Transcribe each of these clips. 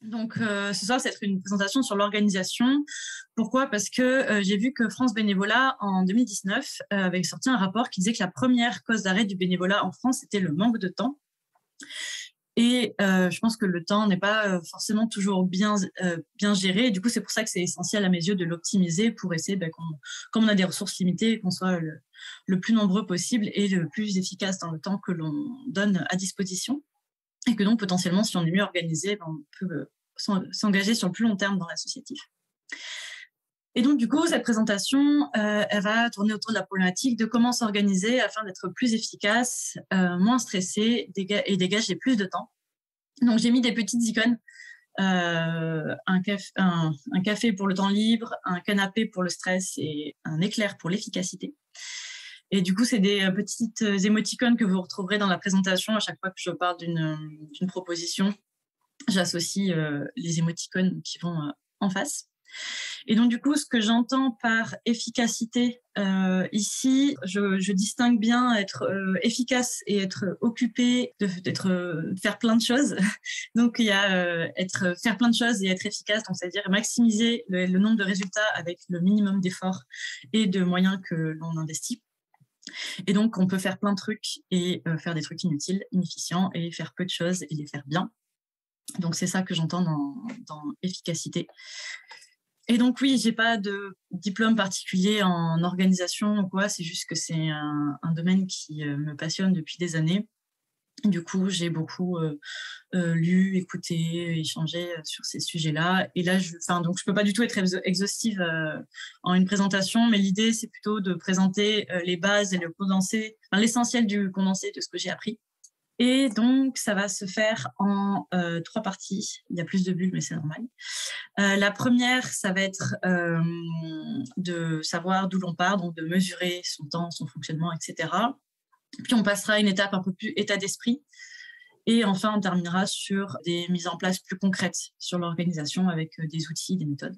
Donc, ce soir, ça va être une présentation sur l'organisation. Pourquoi? Parce que j'ai vu que France Bénévolat, en 2019, avait sorti un rapport qui disait que la première cause d'arrêt du bénévolat en France, c'était le manque de temps. Et je pense que le temps n'est pas forcément toujours bien géré. Et du coup, c'est pour ça que c'est essentiel à mes yeux de l'optimiser pour essayer, comme on a des ressources limitées, qu'on soit le plus nombreux possible et le plus efficace dans le temps que l'on donne à disposition. Et que donc, potentiellement, si on est mieux organisé, on peut s'engager sur le plus long terme dans l'associatif. Et donc, du coup, cette présentation, elle va tourner autour de la problématique de comment s'organiser afin d'être plus efficace, moins stressé et dégager plus de temps. Donc, j'ai mis des petites icônes, un café pour le temps libre, un canapé pour le stress et un éclair pour l'efficacité. Et du coup, c'est des petites émoticônes que vous retrouverez dans la présentation à chaque fois que je parle d'une proposition. J'associe les émoticônes qui vont en face. Et donc, du coup, ce que j'entends par efficacité ici, je distingue bien être efficace et être occupé, faire plein de choses. Donc, il y a faire plein de choses et être efficace, donc c'est-à-dire maximiser le nombre de résultats avec le minimum d'efforts et de moyens que l'on investit. Et donc, on peut faire plein de trucs et faire des trucs inutiles, inefficients, et faire peu de choses et les faire bien. Donc, c'est ça que j'entends dans efficacité. Et donc, oui, j'ai pas de diplôme particulier en organisation ou quoi. C'est juste que c'est un domaine qui me passionne depuis des années. Du coup, j'ai beaucoup lu, écouté, échangé sur ces sujets-là. Et là, donc, je peux pas du tout être exhaustive en une présentation, mais l'idée, c'est plutôt de présenter les bases et le condensé, l'essentiel du condensé de ce que j'ai appris. Et donc, ça va se faire en 3 parties. Il y a plus de bulles, mais c'est normal. La première, ça va être de savoir d'où l'on part, donc de mesurer son temps, son fonctionnement, etc. Puis, on passera à une étape un peu plus état d'esprit. Et enfin, on terminera sur des mises en place plus concrètes sur l'organisation avec des outils, des méthodes.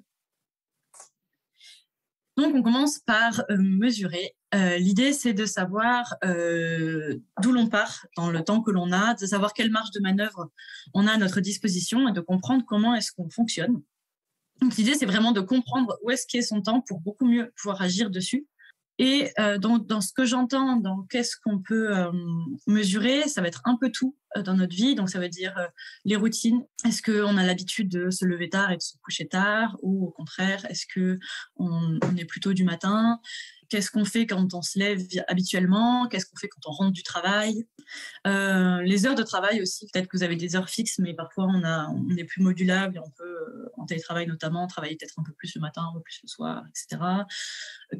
Donc, on commence par mesurer. L'idée, c'est de savoir d'où l'on part dans le temps que l'on a, de savoir quelle marge de manœuvre on a à notre disposition et de comprendre comment est-ce qu'on fonctionne. Donc, l'idée, c'est vraiment de comprendre où est-ce qu'est son temps pour beaucoup mieux pouvoir agir dessus. Et dans ce que j'entends, dans qu'est-ce qu'on peut mesurer, ça va être un peu tout dans notre vie. Donc, ça veut dire les routines. Est-ce qu'on a l'habitude de se lever tard et de se coucher tard? Ou au contraire, est-ce qu'on est plutôt du matin? Qu'est-ce qu'on fait quand on se lève habituellement? Qu'est-ce qu'on fait quand on rentre du travail? Les heures de travail aussi, peut-être que vous avez des heures fixes, mais parfois on est plus modulable et on peut, en télétravail notamment, travailler peut-être un peu plus le matin, un peu plus le soir, etc.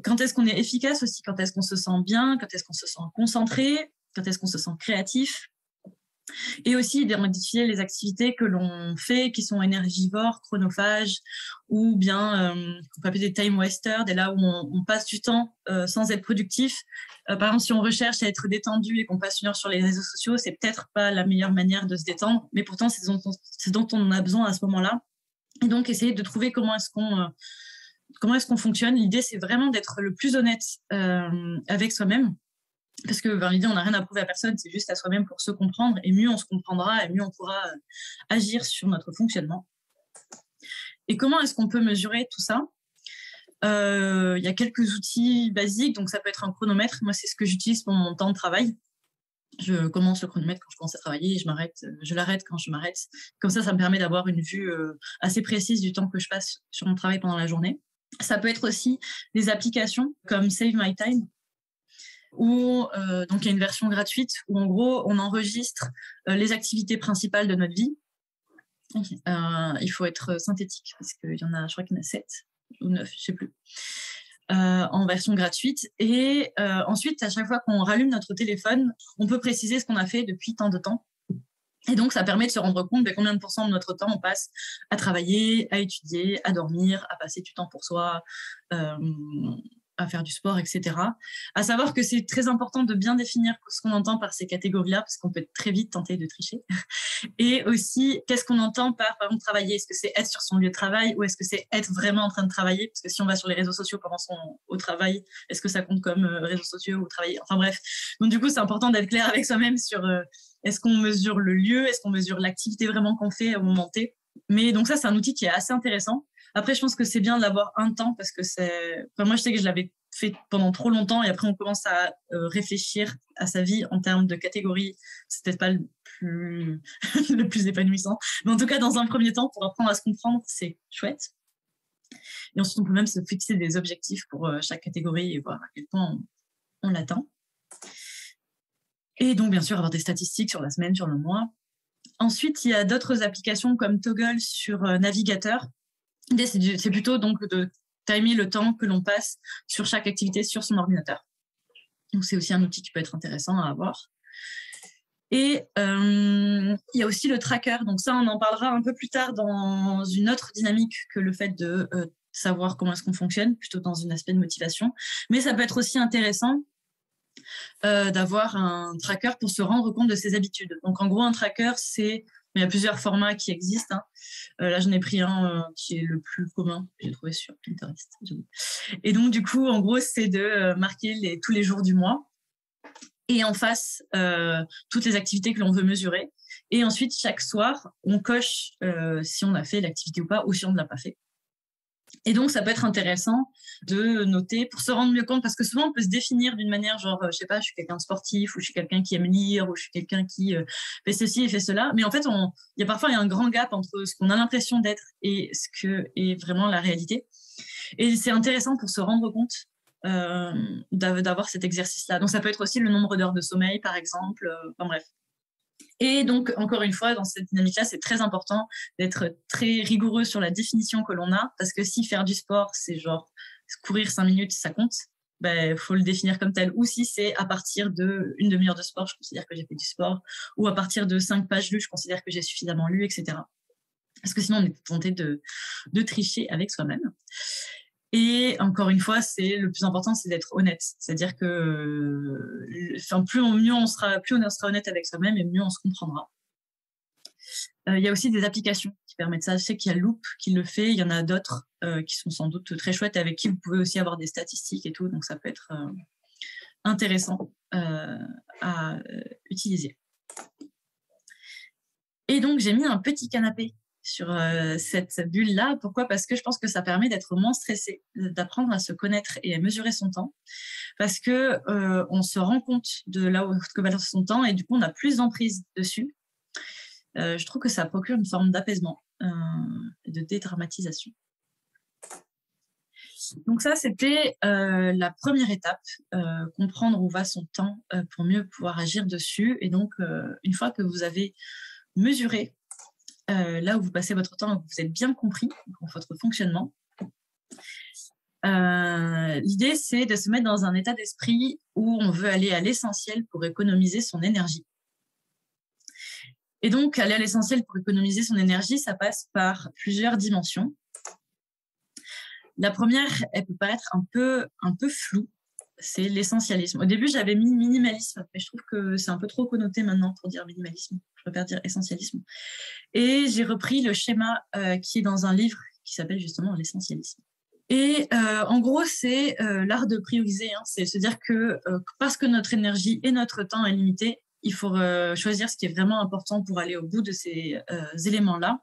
Quand est-ce qu'on est efficace aussi? Quand est-ce qu'on se sent bien? Quand est-ce qu'on se sent concentré? Quand est-ce qu'on se sent créatif? Et aussi d'identifier les activités que l'on fait qui sont énergivores, chronophages, ou bien on peut appeler des time wasters, et là où on passe du temps sans être productif. Par exemple, si on recherche à être détendu et qu'on passe une heure sur les réseaux sociaux, c'est peut-être pas la meilleure manière de se détendre, mais pourtant c'est ce dont on a besoin à ce moment-là. Et donc essayer de trouver comment est-ce qu'on fonctionne. L'idée, c'est vraiment d'être le plus honnête avec soi-même. Parce que l'idée, on n'a rien à prouver à personne, c'est juste à soi-même pour se comprendre. Et mieux on se comprendra, et mieux on pourra agir sur notre fonctionnement. Et comment est-ce qu'on peut mesurer tout ça? Il y a quelques outils basiques. Donc, ça peut être un chronomètre. Moi, c'est ce que j'utilise pour mon temps de travail. Je commence le chronomètre quand je commence à travailler et je l'arrête quand je m'arrête. Comme ça me permet d'avoir une vue assez précise du temps que je passe sur mon travail pendant la journée. Ça peut être aussi des applications comme Save My Time, où donc il y a une version gratuite où en gros on enregistre les activités principales de notre vie. Il faut être synthétique parce qu'il y en a, je crois qu'il y en a 7 ou 9, je sais plus, en version gratuite. Et ensuite, à chaque fois qu'on rallume notre téléphone, on peut préciser ce qu'on a fait depuis tant de temps. Et donc, ça permet de se rendre compte de combien de pourcents de notre temps on passe à travailler, à étudier, à dormir, à passer du temps pour soi, à faire du sport, etc. À savoir que c'est très important de bien définir ce qu'on entend par ces catégories-là, parce qu'on peut très vite tenter de tricher. Et aussi, qu'est-ce qu'on entend par exemple, travailler? Est-ce que c'est être sur son lieu de travail ou est-ce que c'est être vraiment en train de travailler? Parce que si on va sur les réseaux sociaux pendant au travail, est-ce que ça compte comme réseaux sociaux ou travailler? Enfin bref. Donc du coup, c'est important d'être clair avec soi-même sur est-ce qu'on mesure le lieu? Est-ce qu'on mesure l'activité vraiment qu'on fait au moment T? Mais donc ça, c'est un outil qui est assez intéressant. Après, je pense que c'est bien de l'avoir un temps parce que moi, je sais que je l'avais fait pendant trop longtemps et après, on commence à réfléchir à sa vie en termes de catégories. C'est peut-être pas le plus, le plus épanouissant. Mais en tout cas, dans un premier temps, pour apprendre à se comprendre, c'est chouette. Et ensuite, on peut même se fixer des objectifs pour chaque catégorie et voir à quel point on l'atteint. Et donc, bien sûr, avoir des statistiques sur la semaine, sur le mois. Ensuite, il y a d'autres applications comme Toggle sur navigateur. L'idée, c'est plutôt donc de timer le temps que l'on passe sur chaque activité sur son ordinateur. Donc, c'est aussi un outil qui peut être intéressant à avoir. Et il y a aussi le tracker. Donc ça, on en parlera un peu plus tard dans une autre dynamique que le fait de savoir comment est-ce qu'on fonctionne, plutôt dans un aspect de motivation. Mais ça peut être aussi intéressant d'avoir un tracker pour se rendre compte de ses habitudes. Donc en gros, un tracker, il y a plusieurs formats qui existent. Là, j'en ai pris un qui est le plus commun, que j'ai trouvé sur Pinterest. Et donc, du coup, en gros, c'est de marquer tous les jours du mois. Et en face, toutes les activités que l'on veut mesurer. Et ensuite, chaque soir, on coche si on a fait l'activité ou pas, ou si on ne l'a pas fait. Et donc, ça peut être intéressant de noter pour se rendre mieux compte, parce que souvent, on peut se définir d'une manière genre, je sais pas, je suis quelqu'un de sportif, ou je suis quelqu'un qui aime lire, ou je suis quelqu'un qui fait ceci et fait cela. Mais en fait, parfois, il y a un grand gap entre ce qu'on a l'impression d'être et ce que est vraiment la réalité. Et c'est intéressant pour se rendre compte d'avoir cet exercice-là. Donc, ça peut être aussi le nombre d'heures de sommeil, par exemple. Enfin, bref. Et donc, encore une fois, dans cette dynamique-là, c'est très important d'être très rigoureux sur la définition que l'on a, parce que si faire du sport, c'est genre courir 5 minutes, ça compte, faut le définir comme tel. Ou si c'est à partir d'une demi-heure de sport, je considère que j'ai fait du sport, ou à partir de 5 pages lues, je considère que j'ai suffisamment lu, etc. Parce que sinon, on est tenté de tricher avec soi-même. Et encore une fois, le plus important, c'est d'être honnête. C'est-à-dire que plus on sera honnête avec soi-même et mieux on se comprendra. Il y a aussi des applications qui permettent ça. Je sais qu'il y a Loop qui le fait. Il y en a d'autres qui sont sans doute très chouettes, avec qui vous pouvez aussi avoir des statistiques et tout. Donc, ça peut être intéressant à utiliser. Et donc, j'ai mis un petit canapé sur cette bulle-là. Pourquoi ? Parce que je pense que ça permet d'être moins stressé, d'apprendre à se connaître et à mesurer son temps. Parce que on se rend compte de là où que va son temps et du coup, on a plus d'emprise dessus. Je trouve que ça procure une forme d'apaisement et de dédramatisation. Donc ça, c'était la première étape, comprendre où va son temps pour mieux pouvoir agir dessus. Et donc, une fois que vous avez mesuré là où vous passez votre temps, vous êtes bien compris dans votre fonctionnement. L'idée, c'est de se mettre dans un état d'esprit où on veut aller à l'essentiel pour économiser son énergie. Et donc, aller à l'essentiel pour économiser son énergie, ça passe par plusieurs dimensions. La première, elle peut paraître un peu floue, c'est l'essentialisme. Au début, j'avais mis minimalisme, mais je trouve que c'est un peu trop connoté maintenant pour dire minimalisme. Je préfère dire essentialisme. Et j'ai repris le schéma qui est dans un livre qui s'appelle justement l'essentialisme. Et en gros, c'est l'art de prioriser. C'est se dire que parce que notre énergie et notre temps est limité, il faut choisir ce qui est vraiment important pour aller au bout de ces éléments-là.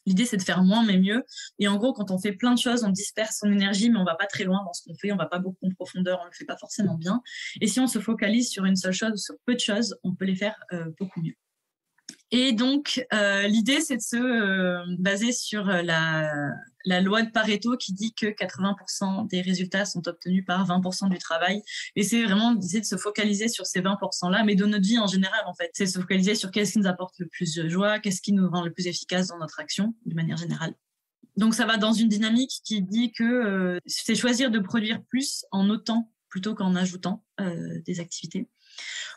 L'idée, c'est de faire moins mais mieux. Et en gros, quand on fait plein de choses, on disperse son énergie, mais on ne va pas très loin dans ce qu'on fait. On ne va pas beaucoup en profondeur, on ne le fait pas forcément bien. Et si on se focalise sur une seule chose ou sur peu de choses, on peut les faire beaucoup mieux. Et donc, l'idée, c'est de se baser sur la loi de Pareto qui dit que 80% des résultats sont obtenus par 20% du travail. Et c'est vraiment d'essayer de se focaliser sur ces 20%-là, mais de notre vie en général, en fait. C'est de se focaliser sur qu'est-ce qui nous apporte le plus de joie, qu'est-ce qui nous rend le plus efficace dans notre action, de manière générale. Donc, ça va dans une dynamique qui dit que c'est choisir de produire plus en notant plutôt qu'en ajoutant des activités,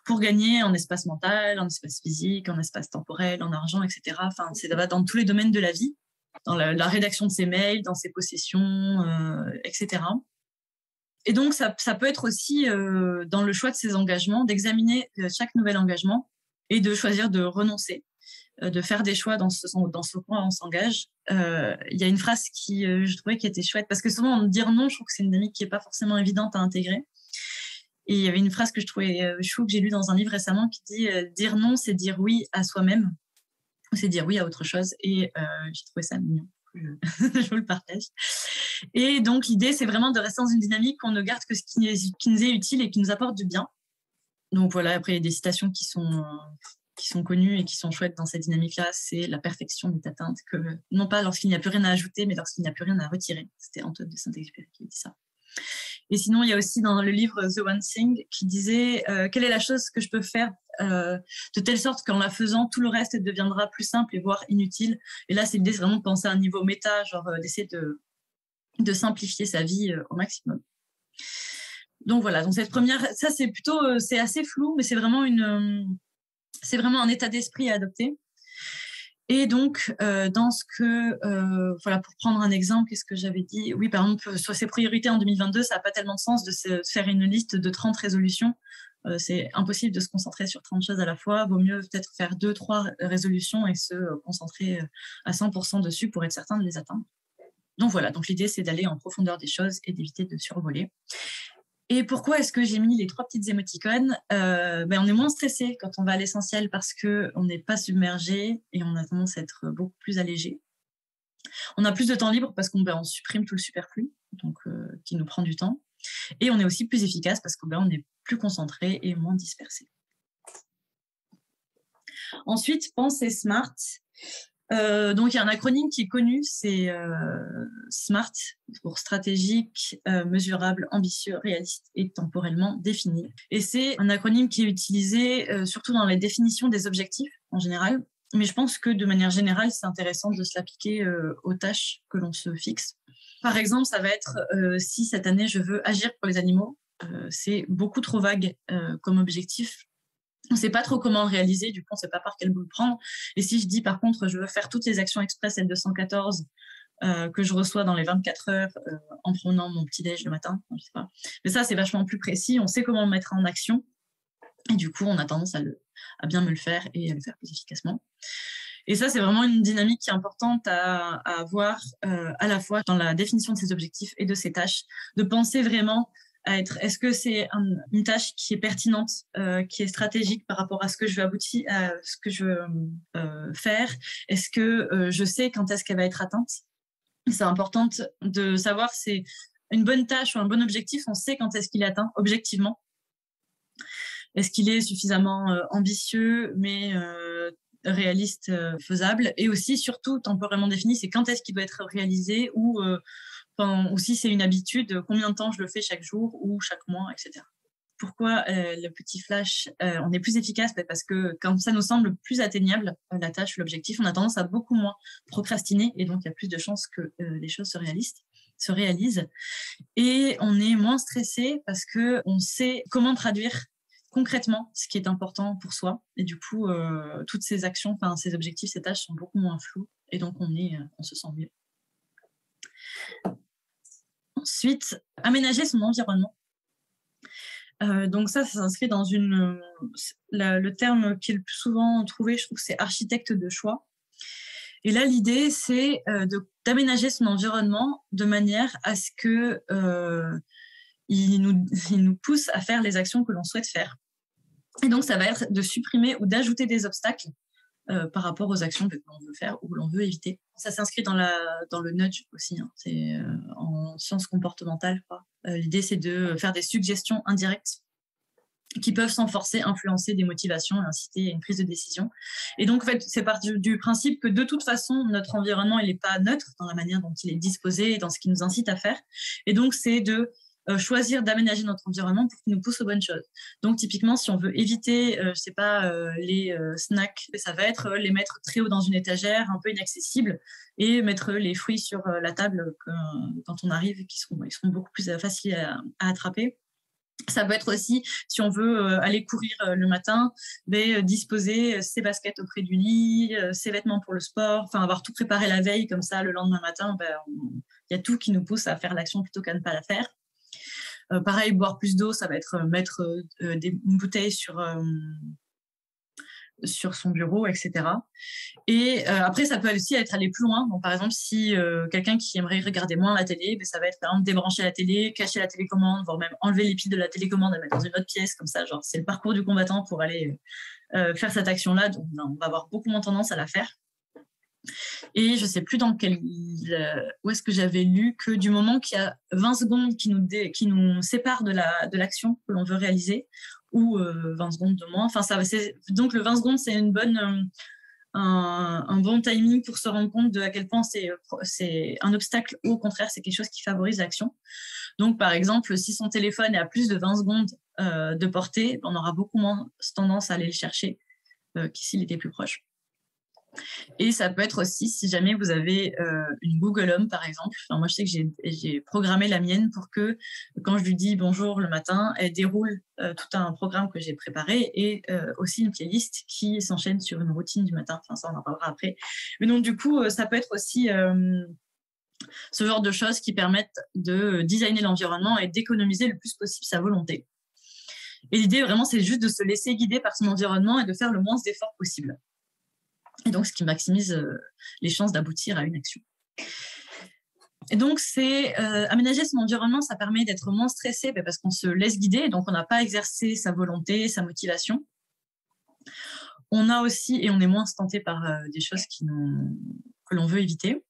pour gagner en espace mental, en espace physique, en espace temporel, en argent, etc. Enfin, c'est dans tous les domaines de la vie, dans la rédaction de ses mails, dans ses possessions, etc. Et donc, ça peut être aussi dans le choix de ses engagements, d'examiner chaque nouvel engagement et de choisir de renoncer, de faire des choix dans ce point on s'engage. Il y a une phrase qui, je trouvais qui était chouette, parce que souvent, dire non, je trouve que c'est une dynamique qui n'est pas forcément évidente à intégrer. Et il y avait une phrase que je trouvais chou, que j'ai lue dans un livre récemment, qui dit « Dire non, c'est dire oui à soi-même ». on s'est dit oui à autre chose et j'ai trouvé ça mignon. Je vous le partage. Et donc, l'idée, c'est vraiment de rester dans une dynamique où on ne garde que ce qui nous est utile et qui nous apporte du bien. Donc, voilà, après, il y a des citations qui sont connues et qui sont chouettes dans cette dynamique-là. C'est la perfection n'est atteinte que, non pas lorsqu'il n'y a plus rien à ajouter, mais lorsqu'il n'y a plus rien à retirer. C'était Antoine de Saint-Exupéry qui dit ça. Et sinon, il y a aussi dans le livre The One Thing qui disait quelle est la chose que je peux faire de telle sorte qu'en la faisant, tout le reste deviendra plus simple et voire inutile. Et là, c'est l'idée, c'est vraiment de penser à un niveau méta, genre d'essayer de simplifier sa vie au maximum. Donc voilà, donc cette première, ça c'est plutôt, c'est assez flou, mais c'est vraiment un état d'esprit à adopter. Et donc, dans ce que, voilà, pour prendre un exemple, qu'est-ce que j'avais dit? Oui, par exemple, sur ses priorités en 2022, ça n'a pas tellement de sens de se faire une liste de 30 résolutions. C'est impossible de se concentrer sur 30 choses à la fois. Vaut mieux peut-être faire 2-3 résolutions et se concentrer à 100% dessus pour être certain de les atteindre. Donc voilà, donc l'idée, c'est d'aller en profondeur des choses et d'éviter de survoler. Et pourquoi est-ce que j'ai mis les 3 petites émoticônes? On est moins stressé quand on va à l'essentiel parce qu'on n'est pas submergé et on a tendance à être beaucoup plus allégé. On a plus de temps libre parce qu'on supprime tout le superflu, donc qui nous prend du temps. Et on est aussi plus efficace parce qu'on est plus concentré et moins dispersé. Ensuite, pensée SMART. Donc, il y a un acronyme qui est connu, c'est SMART, pour stratégique, mesurable, ambitieux, réaliste et temporellement défini. Et c'est un acronyme qui est utilisé surtout dans la définition des objectifs en général, mais je pense que de manière générale, c'est intéressant de se l'appliquer aux tâches que l'on se fixe. Par exemple, ça va être si cette année je veux agir pour les animaux, c'est beaucoup trop vague comme objectif. On ne sait pas trop comment le réaliser, du coup, on ne sait pas par quel bout le prendre. Et si je dis, par contre, je veux faire toutes les actions express L214 que je reçois dans les 24 heures en prenant mon petit-déj le matin, je sais pas. Mais ça, c'est vachement plus précis. On sait comment le mettre en action. Et du coup, on a tendance à bien me le faire et à le faire plus efficacement. Et ça, c'est vraiment une dynamique qui est importante à avoir à la fois dans la définition de ses objectifs et de ses tâches, de penser vraiment est-ce que c'est une tâche qui est pertinente, qui est stratégique par rapport à ce que je veux aboutir, à ce que je veux faire? Est-ce que je sais quand est-ce qu'elle va être atteinte? C'est important de savoir c'est une bonne tâche ou un bon objectif, on sait quand est-ce qu'il est atteint objectivement. Est-ce qu'il est suffisamment ambitieux, mais réaliste, faisable? Et aussi, surtout, temporairement défini, c'est quand est-ce qu'il doit être réalisé ou si c'est une habitude, combien de temps je le fais chaque jour ou chaque mois, etc. Pourquoi le petit flash, on est plus efficace? Parce que quand ça nous semble plus atteignable, la tâche, l'objectif, on a tendance à beaucoup moins procrastiner et donc il y a plus de chances que les choses se réalisent. Et on est moins stressé parce qu'on sait comment traduire concrètement ce qui est important pour soi. Et du coup, toutes ces actions, ces objectifs, ces tâches sont beaucoup moins flous et donc on se sent mieux. Ensuite, aménager son environnement. Donc ça s'inscrit dans le terme qui est le plus souvent trouvé, je trouve, c'est architecte de choix. Et là, l'idée, c'est d'aménager son environnement de manière à ce que il nous pousse à faire les actions que l'on souhaite faire. Et donc, ça va être de supprimer ou d'ajouter des obstacles par rapport aux actions que l'on veut faire ou que l'on veut éviter. Ça s'inscrit dans le nudge aussi, hein. C'est en sciences comportementales. L'idée, c'est de faire des suggestions indirectes qui peuvent sans forcer influencer des motivations et inciter à une prise de décision. Et donc, en fait, c'est parti du principe que de toute façon, notre environnement, il n'est pas neutre dans la manière dont il est disposé et dans ce qui nous incite à faire. Et donc, c'est de choisir d'aménager notre environnement pour qu'il nous pousse aux bonnes choses. Donc, typiquement, si on veut éviter, les snacks, ça va être les mettre très haut dans une étagère, un peu inaccessible, et mettre les fruits sur la table quand on arrive, ils seront beaucoup plus faciles à attraper. Ça peut être aussi, si on veut aller courir le matin, disposer ses baskets auprès du lit, ses vêtements pour le sport, avoir tout préparé la veille, comme ça, le lendemain matin, y a tout qui nous pousse à faire l'action plutôt qu'à ne pas la faire. Pareil, boire plus d'eau, ça va être mettre une bouteille sur son bureau, etc. Et après, ça peut aussi être aller plus loin. Donc, par exemple, si quelqu'un qui aimerait regarder moins la télé, ça va être par exemple débrancher la télé, cacher la télécommande, voire même enlever les piles de la télécommande, la mettre dans une autre pièce, comme ça. Genre, c'est le parcours du combattant pour aller faire cette action-là. Donc, on va avoir beaucoup moins tendance à la faire. Et je ne sais plus où est-ce que j'avais lu que du moment qu'il y a 20 secondes qui nous séparent de l'action que l'on veut réaliser, ou 20 secondes de moins. Enfin, donc le 20 secondes, c'est un bon timing pour se rendre compte à quel point c'est un obstacle ou au contraire, c'est quelque chose qui favorise l'action. Donc, par exemple, si son téléphone est à plus de 20 secondes de portée, on aura beaucoup moins tendance à aller le chercher qu'ici, il était plus proche. Et ça peut être aussi, si jamais vous avez une Google Home, par exemple. Enfin, moi, je sais que j'ai programmé la mienne pour que, quand je lui dis bonjour le matin, elle déroule tout un programme que j'ai préparé et aussi une playlist qui s'enchaîne sur une routine du matin. Enfin, ça, on en parlera après. Mais donc, du coup, ça peut être aussi ce genre de choses qui permettent de designer l'environnement et d'économiser le plus possible sa volonté. Et l'idée, vraiment, c'est juste de se laisser guider par son environnement et de faire le moins d'efforts possible. Et donc, ce qui maximise les chances d'aboutir à une action. Et donc, aménager son environnement, ça permet d'être moins stressé parce qu'on se laisse guider, donc on n'a pas exercé sa volonté, sa motivation. On a aussi, et on est moins tenté par des choses que l'on veut éviter.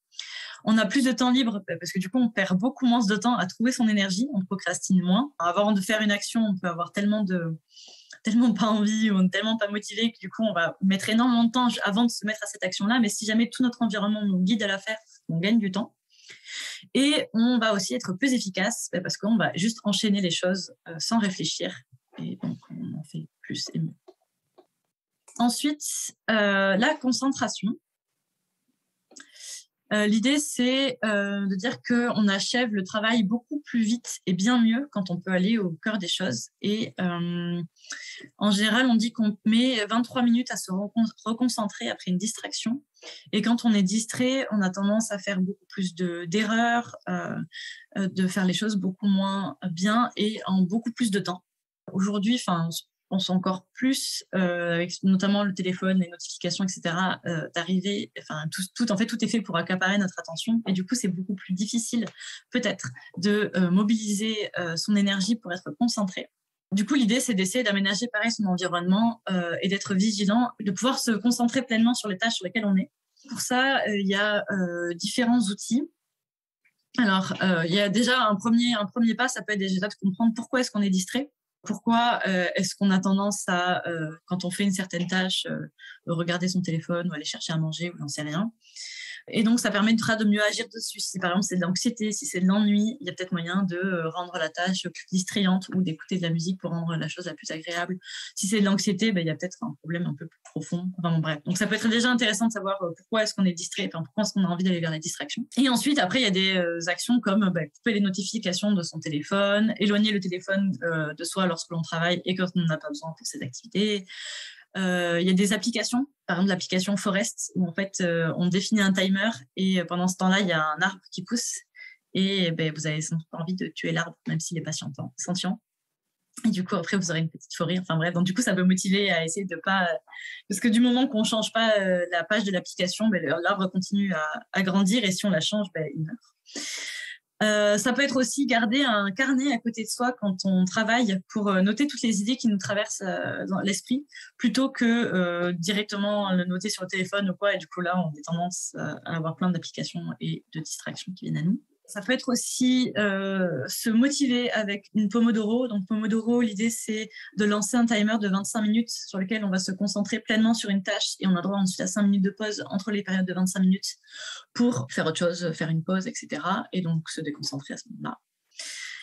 On a plus de temps libre parce que du coup, on perd beaucoup moins de temps à trouver son énergie, on procrastine moins. Avant de faire une action, on peut avoir tellement pas envie ou tellement pas motivé que du coup, on va mettre énormément de temps avant de se mettre à cette action-là. Mais si jamais tout notre environnement nous guide à la faire, on gagne du temps. Et on va aussi être plus efficace parce qu'on va juste enchaîner les choses sans réfléchir. Et donc, on en fait plus et mieux. Ensuite, la concentration. L'idée, c'est de dire qu'on achève le travail beaucoup plus vite et bien mieux quand on peut aller au cœur des choses. Et en général, on dit qu'on met 23 minutes à se reconcentrer après une distraction. Et quand on est distrait, on a tendance à faire beaucoup plus d'erreurs, de faire les choses beaucoup moins bien et en beaucoup plus de temps. Aujourd'hui, on pense encore plus, avec notamment le téléphone, les notifications, etc., d'arriver, tout est fait pour accaparer notre attention. Et du coup, c'est beaucoup plus difficile, peut-être, de mobiliser son énergie pour être concentré. Du coup, l'idée, c'est d'essayer d'aménager pareil son environnement et d'être vigilant, de pouvoir se concentrer pleinement sur les tâches sur lesquelles on est. Pour ça, il y a différents outils. Alors, il y a déjà un premier pas, ça peut être déjà de comprendre pourquoi est-ce qu'on est distrait. Pourquoi est-ce qu'on a tendance à, quand on fait une certaine tâche, regarder son téléphone ou aller chercher à manger ou j'en sais rien. Et donc, ça permettra de mieux agir dessus. Si par exemple c'est de l'anxiété, si c'est de l'ennui, il y a peut-être moyen de rendre la tâche plus distrayante ou d'écouter de la musique pour rendre la chose la plus agréable. Si c'est de l'anxiété, il y a peut-être un problème un peu plus profond. Enfin bon, bref. Donc, ça peut être déjà intéressant de savoir pourquoi est-ce qu'on est distrait, pourquoi est-ce qu'on a envie d'aller vers la distraction. Et ensuite, après, il y a des actions comme couper les notifications de son téléphone, éloigner le téléphone de soi lorsque l'on travaille et quand on n'en a pas besoin pour ses activités. Il y a des applications, par exemple l'application Forest, où en fait on définit un timer et pendant ce temps-là, il y a un arbre qui pousse et vous avez sans doute envie de tuer l'arbre, même s'il n'est pas sentient. Et du coup, après, vous aurez une petite forêt. Enfin bref, donc du coup, ça peut motiver à essayer de pas... Parce que du moment qu'on ne change pas la page de l'application, l'arbre continue à grandir et si on la change, il meurt. Ça peut être aussi garder un carnet à côté de soi quand on travaille pour noter toutes les idées qui nous traversent dans l'esprit, plutôt que directement le noter sur le téléphone ou quoi. Et du coup, là, on a tendance à avoir plein d'applications et de distractions qui viennent à nous. Ça peut être aussi se motiver avec une Pomodoro. Donc, Pomodoro, l'idée, c'est de lancer un timer de 25 minutes sur lequel on va se concentrer pleinement sur une tâche et on a droit ensuite à 5 minutes de pause entre les périodes de 25 minutes pour faire autre chose, faire une pause, etc. Et donc, se déconcentrer à ce moment-là.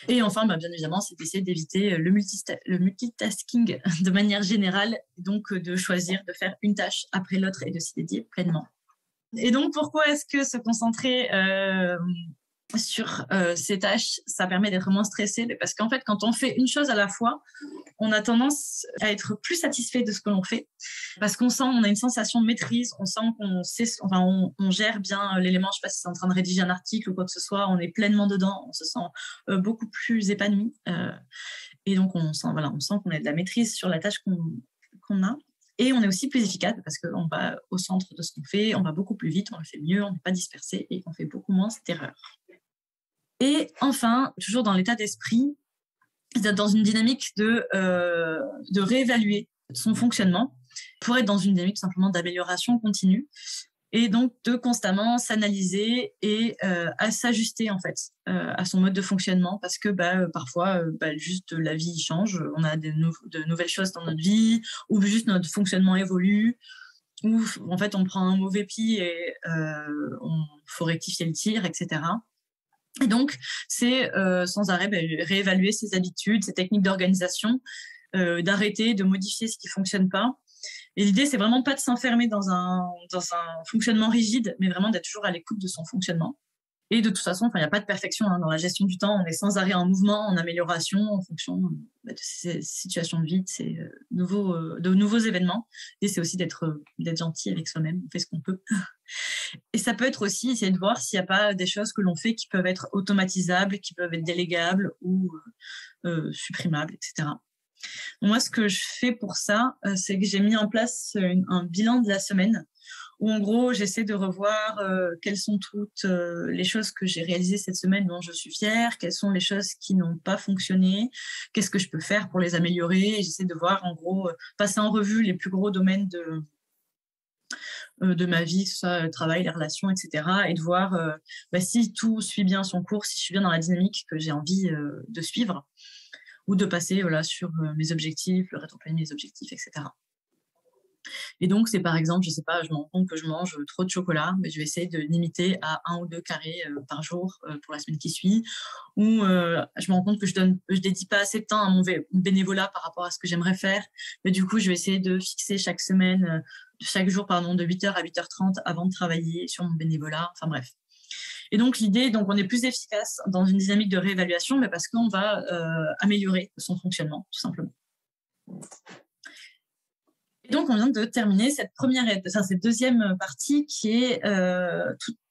Et enfin, bien évidemment, c'est d'essayer d'éviter le multitasking de manière générale, donc de choisir de faire une tâche après l'autre et de s'y dédier pleinement. Et donc, pourquoi est-ce que se concentrer sur ces tâches, ça permet d'être moins stressé? Parce qu'en fait, quand on fait une chose à la fois, on a tendance à être plus satisfait de ce que l'on fait parce qu'on a une sensation de maîtrise, on sent qu'on sait, on gère bien l'élément. Je ne sais pas si c'est en train de rédiger un article ou quoi que ce soit, on est pleinement dedans, on se sent beaucoup plus épanoui et donc on sent qu'on a de la maîtrise sur la tâche qu'on a. Et on est aussi plus efficace parce qu'on va au centre de ce qu'on fait, on va beaucoup plus vite, on le fait mieux, on n'est pas dispersé et on fait beaucoup moins d'erreurs. Et enfin, toujours dans l'état d'esprit, dans une dynamique de réévaluer son fonctionnement pour être dans une dynamique simplement d'amélioration continue. et donc de constamment s'analyser et à s'ajuster en fait à son mode de fonctionnement, parce que parfois juste la vie change, on a de nouvelles choses dans notre vie, ou juste notre fonctionnement évolue, ou en fait on prend un mauvais pli et faut rectifier le tir, etc. Et donc c'est sans arrêt réévaluer ses habitudes, ses techniques d'organisation, d'arrêter, de modifier ce qui fonctionne pas. Et l'idée, c'est vraiment pas de s'enfermer dans un fonctionnement rigide, mais vraiment d'être toujours à l'écoute de son fonctionnement. Et de toute façon, il n'y a pas de perfection dans la gestion du temps. On est sans arrêt en mouvement, en amélioration, en fonction de ces situations de vie, de ces nouveaux événements. Et c'est aussi d'être gentil avec soi-même. On fait ce qu'on peut. Et ça peut être aussi essayer de voir s'il n'y a pas des choses que l'on fait qui peuvent être automatisables, qui peuvent être délégables ou supprimables, etc. Moi, ce que je fais pour ça, c'est que j'ai mis en place un bilan de la semaine où, en gros, j'essaie de revoir quelles sont toutes les choses que j'ai réalisées cette semaine dont je suis fière, quelles sont les choses qui n'ont pas fonctionné, qu'est-ce que je peux faire pour les améliorer. Et j'essaie de voir, en gros, passer en revue les plus gros domaines de ma vie, que ce soit le travail, les relations, etc. Et de voir si tout suit bien son cours, si je suis bien dans la dynamique que j'ai envie de suivre, ou de passer sur mes objectifs, le rétroplanning mes objectifs, etc. Et donc, c'est par exemple, je sais pas, je me rends compte que je mange trop de chocolat, mais je vais essayer de limiter à 1 ou 2 carrés par jour pour la semaine qui suit. Ou je me rends compte que je dédie pas assez de temps à mon bénévolat par rapport à ce que j'aimerais faire. Mais du coup, je vais essayer de fixer chaque jour, de 8h à 8h30 avant de travailler sur mon bénévolat. Enfin bref. Et donc, l'idée, on est plus efficace dans une dynamique de réévaluation, mais parce qu'on va améliorer son fonctionnement, tout simplement. Et donc, on vient de terminer cette deuxième partie qui est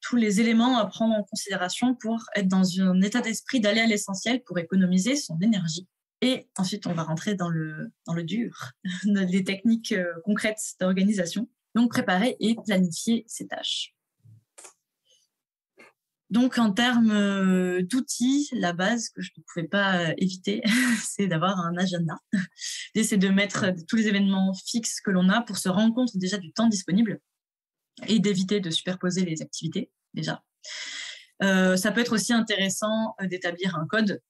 tous les éléments à prendre en considération pour être dans un état d'esprit d'aller à l'essentiel pour économiser son énergie. Et ensuite, on va rentrer dans le dur, les techniques concrètes d'organisation. Donc, préparer et planifier ses tâches. Donc, en termes d'outils, la base que je ne pouvais pas éviter, c'est d'avoir un agenda. L'idée, c'est de mettre tous les événements fixes que l'on a pour se rendre compte déjà du temps disponible et d'éviter de superposer les activités, déjà. Ça peut être aussi intéressant d'établir un code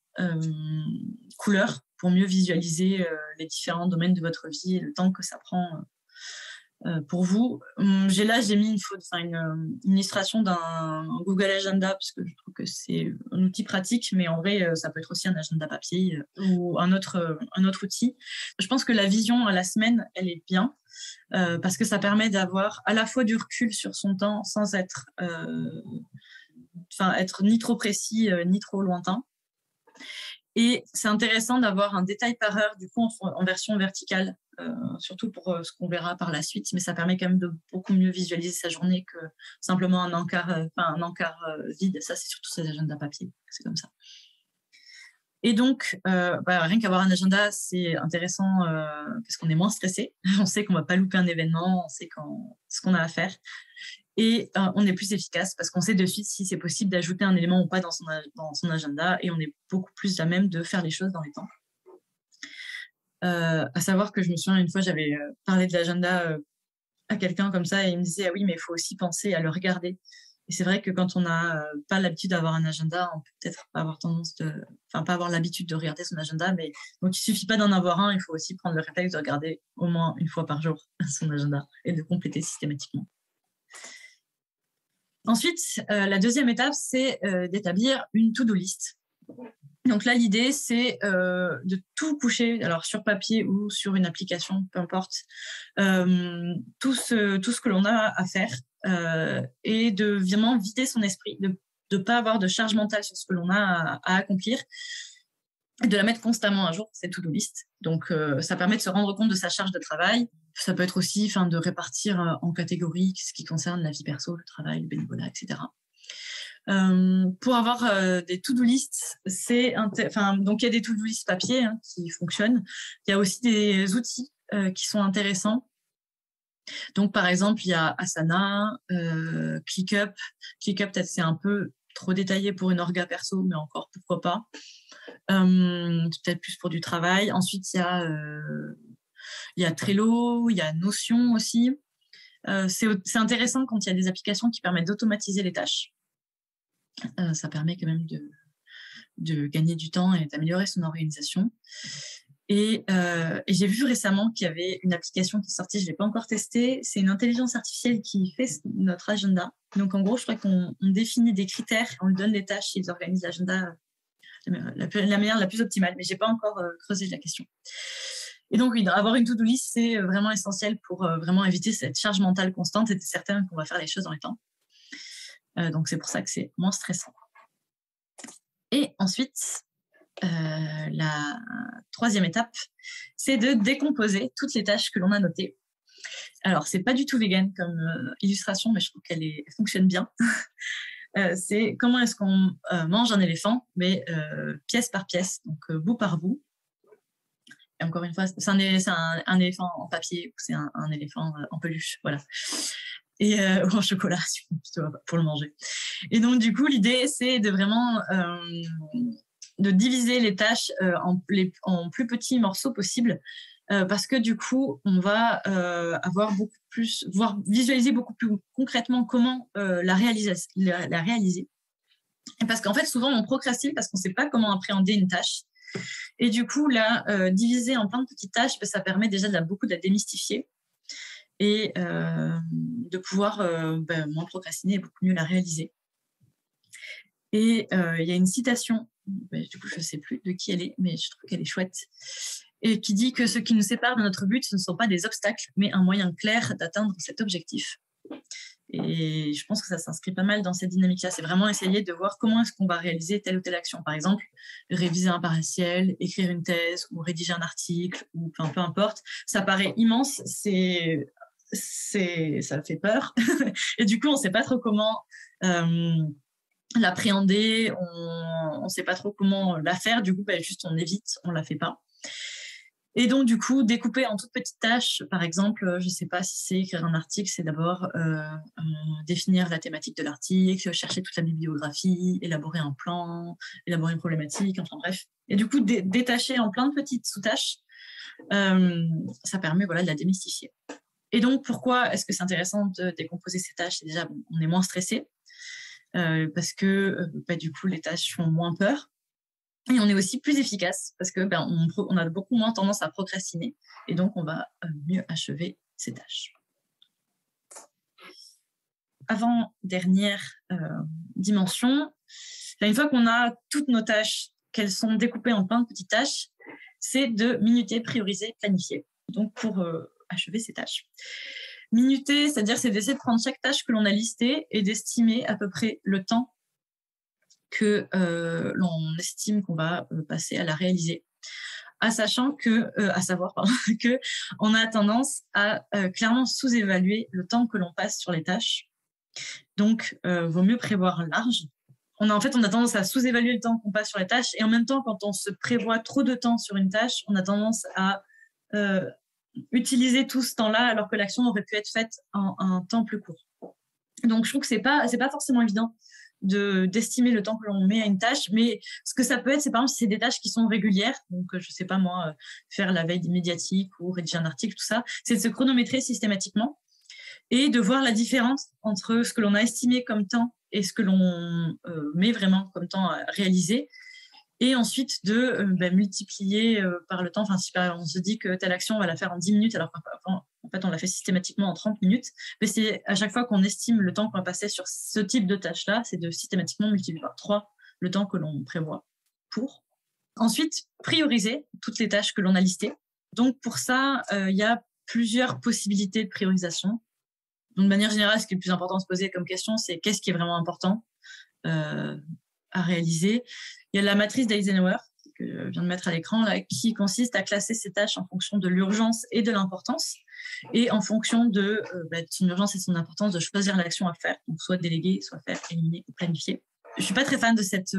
couleur pour mieux visualiser les différents domaines de votre vie et le temps que ça prend pour vous. J'ai mis une illustration d'un Google Agenda, parce que je trouve que c'est un outil pratique, mais en vrai, ça peut être aussi un agenda papier ou un autre outil. Je pense que la vision à la semaine, elle est bien, parce que ça permet d'avoir à la fois du recul sur son temps sans être ni trop précis, ni trop lointain. Et c'est intéressant d'avoir un détail par heure, du coup, en version verticale, surtout pour ce qu'on verra par la suite, mais ça permet quand même de beaucoup mieux visualiser sa journée que simplement un encart vide. Ça, c'est surtout ces agendas papier, c'est comme ça. Et donc, rien qu'avoir un agenda, c'est intéressant parce qu'on est moins stressé. On sait qu'on ne va pas louper un événement, on sait ce qu'on a à faire. Et on est plus efficace parce qu'on sait de suite si c'est possible d'ajouter un élément ou pas dans son agenda, et on est beaucoup plus à même de faire les choses dans les temps. À savoir que je me souviens, une fois, j'avais parlé de l'agenda à quelqu'un comme ça, et il me disait « Ah oui, mais il faut aussi penser à le regarder ». Et c'est vrai que quand on n'a pas l'habitude d'avoir un agenda, on peut peut-être pas avoir l'habitude de regarder son agenda, mais donc il suffit pas d'en avoir un, il faut aussi prendre le réflexe de regarder au moins une fois par jour son agenda et de compléter systématiquement. Ensuite, la deuxième étape, c'est d'établir une to-do list. Donc là, l'idée, c'est de tout coucher, alors sur papier ou sur une application, peu importe, tout ce que l'on a à faire, et de vraiment vider son esprit, de ne pas avoir de charge mentale sur ce que l'on a à accomplir, et de la mettre constamment à jour, cette to-do list. Donc, ça permet de se rendre compte de sa charge de travail. Ça peut être aussi de répartir en catégories ce qui concerne la vie perso, le travail, le bénévolat, etc. Pour avoir des to-do lists, donc il y a des to-do lists papier qui fonctionnent. Il y a aussi des outils qui sont intéressants. Donc, par exemple, il y a Asana, ClickUp. ClickUp, peut-être c'est un peu trop détaillé pour une orga perso, mais encore, pourquoi pas. Peut-être plus pour du travail. Ensuite, il y a Trello, il y a Notion aussi. C'est intéressant quand il y a des applications qui permettent d'automatiser les tâches. Ça permet quand même de gagner du temps et d'améliorer son organisation. Et j'ai vu récemment qu'il y avait une application qui est sortie, je ne l'ai pas encore testée, c'est une intelligence artificielle qui fait notre agenda. Donc en gros, je crois qu'on définit des critères, on lui donne des tâches et ils organisent l'agenda la manière la plus optimale, mais je n'ai pas encore creusé la question. Et donc oui, avoir une to-do list, c'est vraiment essentiel pour vraiment éviter cette charge mentale constante et être certain qu'on va faire les choses dans les temps. Donc c'est pour ça que c'est moins stressant. Et ensuite, la troisième étape, c'est de décomposer toutes les tâches que l'on a notées. Alors, c'est pas du tout vegan comme illustration, mais je trouve qu'elle fonctionne bien. C'est comment est-ce qu'on mange un éléphant, mais pièce par pièce, donc bout par bout. Et encore une fois, c'est un éléphant en papier ou c'est un éléphant en peluche, voilà. Et ou en chocolat, plutôt pour le manger. Et donc, du coup, l'idée, c'est de vraiment de diviser les tâches en plus petits morceaux possibles, parce que du coup, on va avoir beaucoup plus, voire visualiser beaucoup plus concrètement comment la réaliser. Et parce qu'en fait, souvent, on procrastine parce qu'on ne sait pas comment appréhender une tâche. Et du coup, là, diviser en plein de petites tâches, ça permet déjà beaucoup de la démystifier et de pouvoir moins procrastiner et beaucoup mieux la réaliser. Et il y a une citation, du coup je ne sais plus de qui elle est, mais je trouve qu'elle est chouette, et qui dit que ce qui nous sépare de notre but, ce ne sont pas des obstacles, mais un moyen clair d'atteindre cet objectif. Et je pense que ça s'inscrit pas mal dans cette dynamique-là. C'est vraiment essayer de voir comment est-ce qu'on va réaliser telle ou telle action. Par exemple, réviser un partiel, écrire une thèse ou rédiger un article, ou enfin, peu importe. Ça paraît immense, ça fait peur. Et du coup, on ne sait pas trop comment l'appréhender, on ne sait pas trop comment la faire. Du coup, juste on évite, on ne la fait pas. Et donc, du coup, découper en toutes petites tâches, par exemple, je ne sais pas si c'est écrire un article, c'est d'abord définir la thématique de l'article, chercher toute la bibliographie, élaborer un plan, élaborer une problématique, enfin bref. Et du coup, détacher en plein de petites sous-tâches, ça permet de la démystifier. Et donc, pourquoi est-ce que c'est intéressant de décomposer ces tâches? C'est déjà, on est moins stressé, parce que du coup, les tâches font moins peur. Et on est aussi plus efficace parce que on a beaucoup moins tendance à procrastiner et donc on va mieux achever ces tâches. Avant-dernière dimension, une fois qu'on a toutes nos tâches, qu'elles sont découpées en plein de petites tâches, c'est de minuter, prioriser, planifier. Donc pour achever ces tâches. Minuter, c'est-à-dire c'est d'essayer de prendre chaque tâche que l'on a listée et d'estimer à peu près le temps que l'on estime qu'on va passer à la réaliser, à savoir que on a tendance à clairement sous-évaluer le temps que l'on passe sur les tâches. Donc, vaut mieux prévoir large. On a tendance à sous-évaluer le temps qu'on passe sur les tâches et en même temps, quand on se prévoit trop de temps sur une tâche, on a tendance à utiliser tout ce temps-là alors que l'action aurait pu être faite en un temps plus court. Donc, je trouve que c'est pas forcément évident d'estimer le temps que l'on met à une tâche, mais ce que ça peut être, c'est par exemple si c'est des tâches qui sont régulières, donc je sais pas moi, faire la veille médiatique ou rédiger un article, tout ça, c'est de se chronométrer systématiquement et de voir la différence entre ce que l'on a estimé comme temps et ce que l'on met vraiment comme temps à réaliser, et ensuite de multiplier par le temps. Enfin, si on se dit que telle action on va la faire en 10 minutes alors qu'en fait on la fait systématiquement en 30 minutes, mais c'est à chaque fois qu'on estime le temps qu'on va passer sur ce type de tâche-là, c'est de systématiquement multiplier par 3 le temps que l'on prévoit pour. Ensuite, prioriser toutes les tâches que l'on a listées. Donc pour ça, il y a plusieurs possibilités de priorisation. Donc, de manière générale, ce qui est le plus important à se poser comme question, c'est qu'est-ce qui est vraiment important à réaliser. Il y a la matrice d'Eisenhower, que je viens de mettre à l'écran, là, qui consiste à classer ces tâches en fonction de l'urgence et de l'importance, et en fonction de son urgence et son importance, de choisir l'action à faire, donc soit déléguer, soit faire, éliminer ou planifier. Je ne suis pas très fan de cette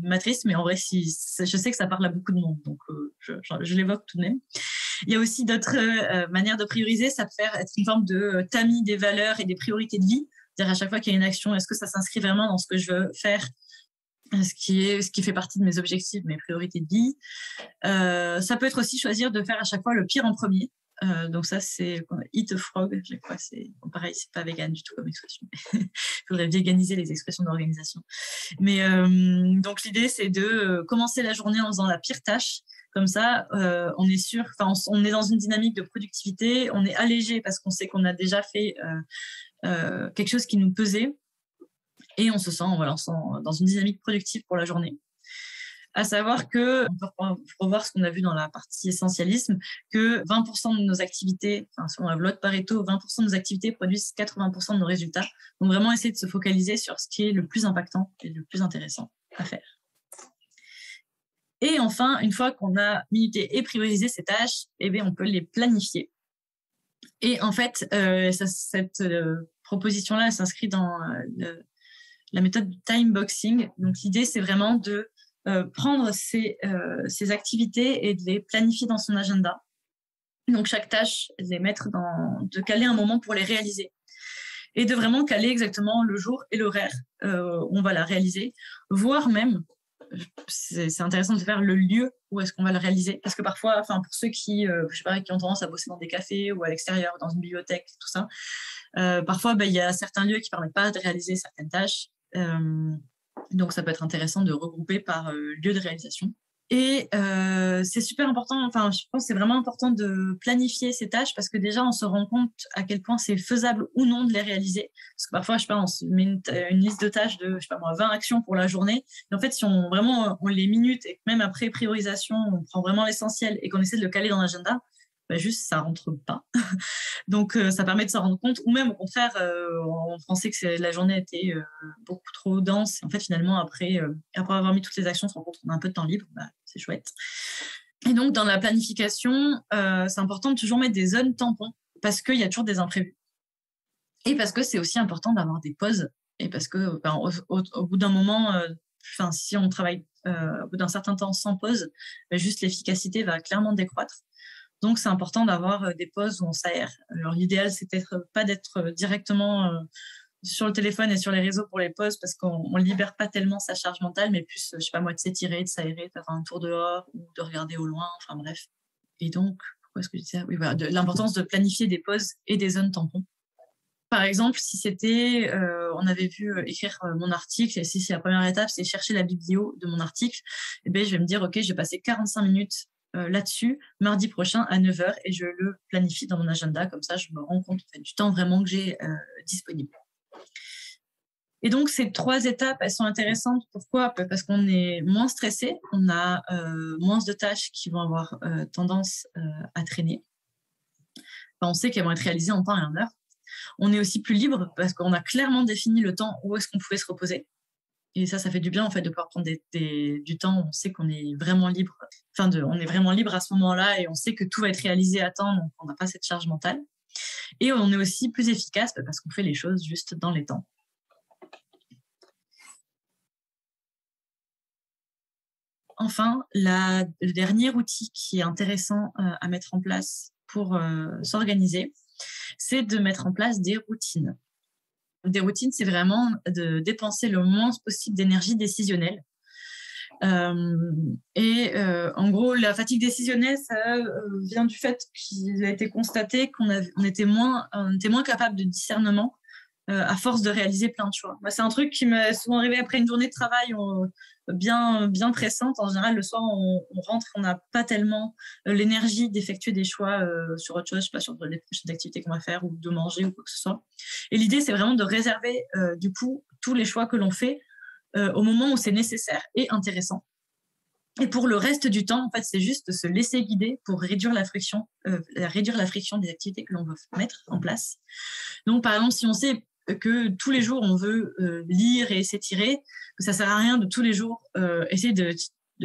matrice, mais en vrai, je sais que ça parle à beaucoup de monde, donc je l'évoque tout de même. Il y a aussi d'autres manières de prioriser. Ça peut être une forme de tamis des valeurs et des priorités de vie. C'est-à-dire à chaque fois qu'il y a une action, est-ce que ça s'inscrit vraiment dans ce que je veux faire, ce qui fait partie de mes objectifs, mes priorités de vie. Ça peut être aussi choisir de faire à chaque fois le pire en premier. Donc ça, c'est eat a frog. Je crois c'est pareil, c'est pas vegan du tout comme expression. Il faudrait véganiser les expressions d'organisation. Mais donc l'idée, c'est de commencer la journée en faisant la pire tâche. Comme ça, on est sûr, on est dans une dynamique de productivité, on est allégé parce qu'on sait qu'on a déjà fait quelque chose qui nous pesait et on se sent dans une dynamique productive pour la journée. À savoir que, on peut revoir ce qu'on a vu dans la partie essentialisme, que 20% de nos activités, selon la loi de Pareto, 20% de nos activités produisent 80% de nos résultats. Donc vraiment essayer de se focaliser sur ce qui est le plus impactant et le plus intéressant à faire. Et enfin, une fois qu'on a minuté et priorisé ces tâches, on peut les planifier. Et en fait, cette proposition-là s'inscrit dans la méthode time boxing. Donc l'idée, c'est vraiment de prendre ces activités et de les planifier dans son agenda. Donc chaque tâche, de caler un moment pour les réaliser. Et de vraiment caler exactement le jour et l'horaire où on va la réaliser, voire même, c'est intéressant de faire le lieu où est-ce qu'on va le réaliser. Parce que parfois, pour ceux qui ont tendance à bosser dans des cafés ou à l'extérieur, dans une bibliothèque, tout ça, parfois, il y a certains lieux qui ne permettent pas de réaliser certaines tâches. Donc, ça peut être intéressant de regrouper par lieu de réalisation. Et c'est super important, je pense que c'est vraiment important de planifier ces tâches parce que déjà, on se rend compte à quel point c'est faisable ou non de les réaliser. Parce que parfois, on se met une liste de tâches de 20 actions pour la journée. Et en fait, si on les minute et que même après priorisation, on prend vraiment l'essentiel et qu'on essaie de le caler dans l'agenda, juste, ça rentre pas. Donc, ça permet de s'en rendre compte. Ou même, au contraire, on pensait que la journée était beaucoup trop dense. En fait, finalement, après avoir mis toutes les actions, on se rend compte qu'on a un peu de temps libre. C'est chouette. Et donc, dans la planification, c'est important de toujours mettre des zones tampons parce qu'il y a toujours des imprévus. Et parce que c'est aussi important d'avoir des pauses. Et parce que au bout d'un moment, si on travaille au bout d'un certain temps sans pause, juste l'efficacité va clairement décroître. Donc, c'est important d'avoir des pauses où on s'aère. Alors, l'idéal, c'est peut-être pas d'être directement sur le téléphone et sur les réseaux pour les pauses parce qu'on ne libère pas tellement sa charge mentale, mais plus, de s'étirer, de s'aérer, de faire un tour dehors ou de regarder au loin, bref. Et donc, pourquoi est-ce que je dis ça ? Oui, voilà, l'importance de planifier des pauses et des zones tampons. Par exemple, si c'était, on avait vu écrire mon article, et si la première étape, c'est chercher la biblio de mon article, je vais me dire, OK, je vais passer 45 minutes là-dessus, mardi prochain à 9h, et je le planifie dans mon agenda. Comme ça, je me rends compte du temps vraiment que j'ai disponible. Et donc, ces 3 étapes, elles sont intéressantes. Pourquoi ? Parce qu'on est moins stressé, on a moins de tâches qui vont avoir tendance à traîner. On sait qu'elles vont être réalisées en temps et en heure. On est aussi plus libre parce qu'on a clairement défini le temps où est-ce qu'on pouvait se reposer. Et ça fait du bien en fait de pouvoir prendre du temps où on sait qu'on est vraiment libre. On est vraiment libre à ce moment-là et on sait que tout va être réalisé à temps, donc on n'a pas cette charge mentale. Et on est aussi plus efficace parce qu'on fait les choses juste dans les temps. Enfin, le dernier outil qui est intéressant à mettre en place pour s'organiser, c'est de mettre en place des routines. Des routines, c'est vraiment de dépenser le moins possible d'énergie décisionnelle. En gros, la fatigue décisionnelle, ça vient du fait qu'il a été constaté qu'on était moins capable de discernement à force de réaliser plein de choix. Moi, c'est un truc qui m'est souvent arrivé après une journée de travail bien pressante. En général, le soir, on rentre, on n'a pas tellement l'énergie d'effectuer des choix sur autre chose, je sais pas, sur les prochaines activités qu'on va faire ou de manger ou quoi que ce soit. Et l'idée, c'est vraiment de réserver du coup tous les choix que l'on fait au moment où c'est nécessaire et intéressant. Et pour le reste du temps, en fait, c'est juste de se laisser guider pour réduire la friction des activités que l'on veut mettre en place. Donc, par exemple, si on sait que tous les jours, on veut lire et s'étirer, que ça ne sert à rien de tous les jours essayer de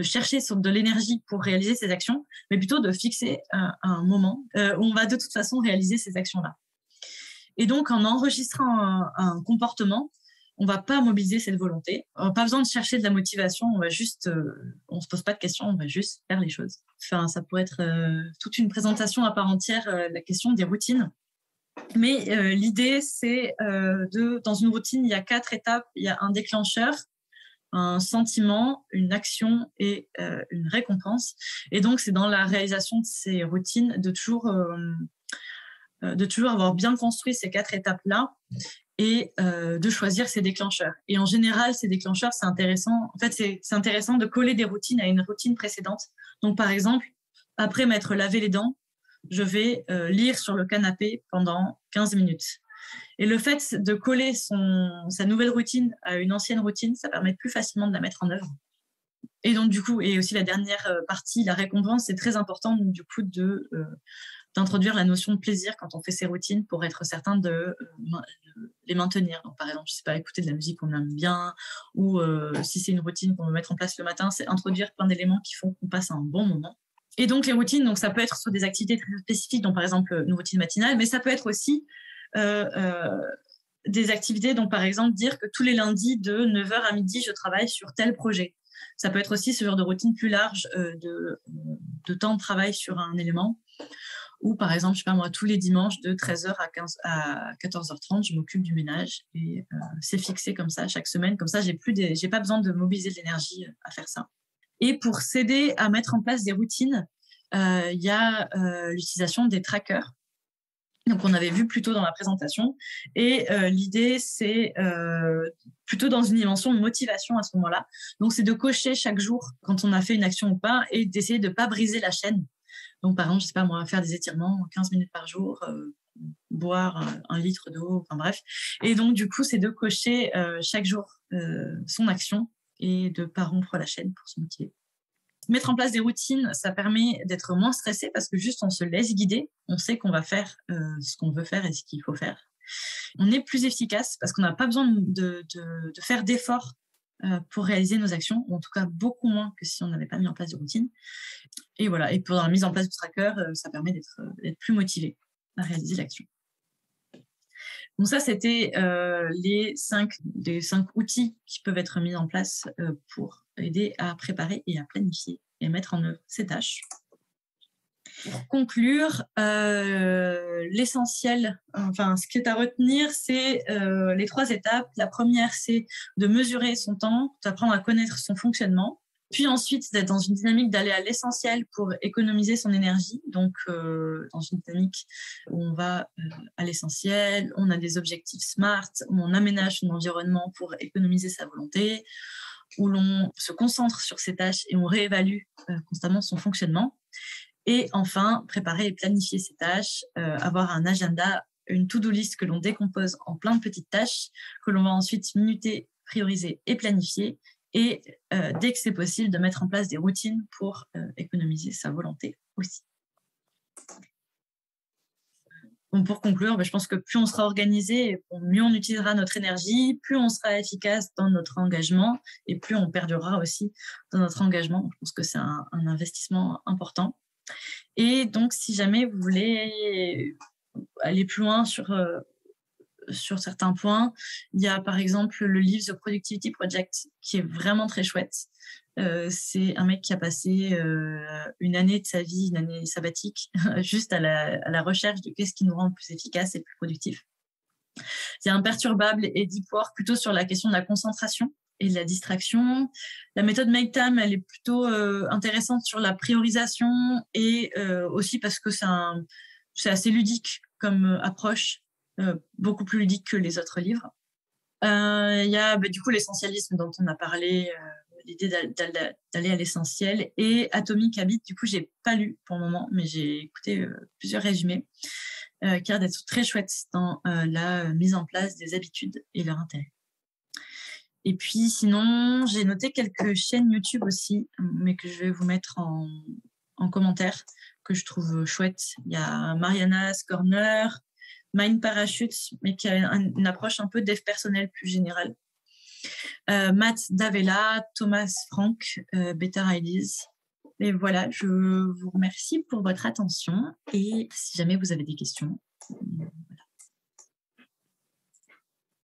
chercher sur de l'énergie pour réaliser ces actions, mais plutôt de fixer un moment où on va de toute façon réaliser ces actions-là. Et donc, en enregistrant un comportement, on ne va pas mobiliser cette volonté. On n'a pas besoin de chercher de la motivation, on ne se pose pas de questions, on va juste faire les choses. Ça pourrait être toute une présentation à part entière, la question des routines. Mais l'idée, c'est dans une routine, il y a 4 étapes. Il y a un déclencheur, un sentiment, une action et une récompense. Et donc, c'est dans la réalisation de ces routines de toujours de toujours avoir bien construit ces 4 étapes-là et de choisir ses déclencheurs. Et en général, ces déclencheurs, c'est intéressant. En fait, c'est intéressant de coller des routines à une routine précédente. Donc, par exemple, après m'être lavé les dents, je vais lire sur le canapé pendant 15 minutes. Et le fait de coller sa nouvelle routine à une ancienne routine, ça permet plus facilement de la mettre en œuvre. Et donc, du coup, et aussi la dernière partie, la récompense, c'est très important, donc, du coup, d'introduire la notion de plaisir quand on fait ces routines pour être certain de les maintenir. Donc, par exemple, je sais pas, écouter de la musique qu'on aime bien, ou si c'est une routine qu'on veut mettre en place le matin, c'est introduire plein d'éléments qui font qu'on passe un bon moment. Et donc, les routines, donc, ça peut être sur des activités très spécifiques, donc par exemple une routine matinale, mais ça peut être aussi des activités, donc par exemple dire que tous les lundis de 9h à midi, je travaille sur tel projet. Ça peut être aussi ce genre de routine plus large de temps de travail sur un élément. Ou par exemple, je sais pas moi, tous les dimanches de 13h à 14h30, je m'occupe du ménage et c'est fixé comme ça chaque semaine. Comme ça, j'ai pas besoin de mobiliser de l'énergie à faire ça. Et pour s'aider à mettre en place des routines, il y a l'utilisation des trackers. Donc, on avait vu plus tôt dans la présentation. Et l'idée, c'est plutôt dans une dimension de motivation à ce moment-là. Donc, c'est de cocher chaque jour quand on a fait une action ou pas et d'essayer de ne pas briser la chaîne. Donc, par exemple, je sais pas moi, faire des étirements 15 minutes par jour, boire 1 litre d'eau, enfin bref. Et donc, du coup, c'est de cocher chaque jour son action et de ne pas rompre la chaîne pour se motiver. Mettre en place des routines, ça permet d'être moins stressé parce que juste on se laisse guider, on sait qu'on va faire ce qu'on veut faire et ce qu'il faut faire. On est plus efficace parce qu'on n'a pas besoin de faire d'efforts pour réaliser nos actions, ou en tout cas beaucoup moins que si on n'avait pas mis en place de routine. Et voilà, et pour la mise en place du tracker, ça permet d'être plus motivé à réaliser l'action. Donc ça, c'était les 5 outils qui peuvent être mis en place pour aider à préparer et à planifier et mettre en œuvre ces tâches. Pour conclure, l'essentiel, enfin ce qui est à retenir, c'est les 3 étapes. La première, c'est de mesurer son temps, d'apprendre à connaître son fonctionnement. Puis ensuite, d'être dans une dynamique d'aller à l'essentiel pour économiser son énergie. Donc, dans une dynamique où on va à l'essentiel, on a des objectifs SMART, où on aménage son environnement pour économiser sa volonté, où l'on se concentre sur ses tâches et on réévalue constamment son fonctionnement. Et enfin, préparer et planifier ses tâches, avoir un agenda, une to-do list que l'on décompose en plein de petites tâches, que l'on va ensuite minuter, prioriser et planifier. Et dès que c'est possible, de mettre en place des routines pour économiser sa volonté aussi. Donc pour conclure, je pense que plus on sera organisé, mieux on utilisera notre énergie, plus on sera efficace dans notre engagement et plus on perdurera aussi dans notre engagement. Je pense que c'est un investissement important. Et donc, si jamais vous voulez aller plus loin sur certains points, il y a par exemple le livre The Productivity Project qui est vraiment très chouette. C'est un mec qui a passé une année de sa vie, une année sabbatique, juste à la recherche de qu'est-ce qui nous rend le plus efficace et le plus productif. C'est Imperturbable et Deep Work plutôt sur la question de la concentration et de la distraction. La méthode Make Time, elle est plutôt intéressante sur la priorisation et aussi parce que c'est assez ludique comme approche, beaucoup plus ludique que les autres livres. Il y a du coup l'essentialisme dont on a parlé, l'idée d'aller à l'essentiel, et Atomic Habits, du coup j'ai pas lu pour le moment, mais j'ai écouté plusieurs résumés qui a l'air d'être très chouette dans la mise en place des habitudes et leur intérêt. Et puis sinon, j'ai noté quelques chaînes YouTube aussi, mais que je vais vous mettre en commentaire, que je trouve chouettes. Il y a Mariana's Corner, Mind Parachute, mais qui a une approche un peu dev personnel plus générale. Matt Davella, Thomas Frank, Better Ideas. Et voilà, je vous remercie pour votre attention. Et si jamais vous avez des questions,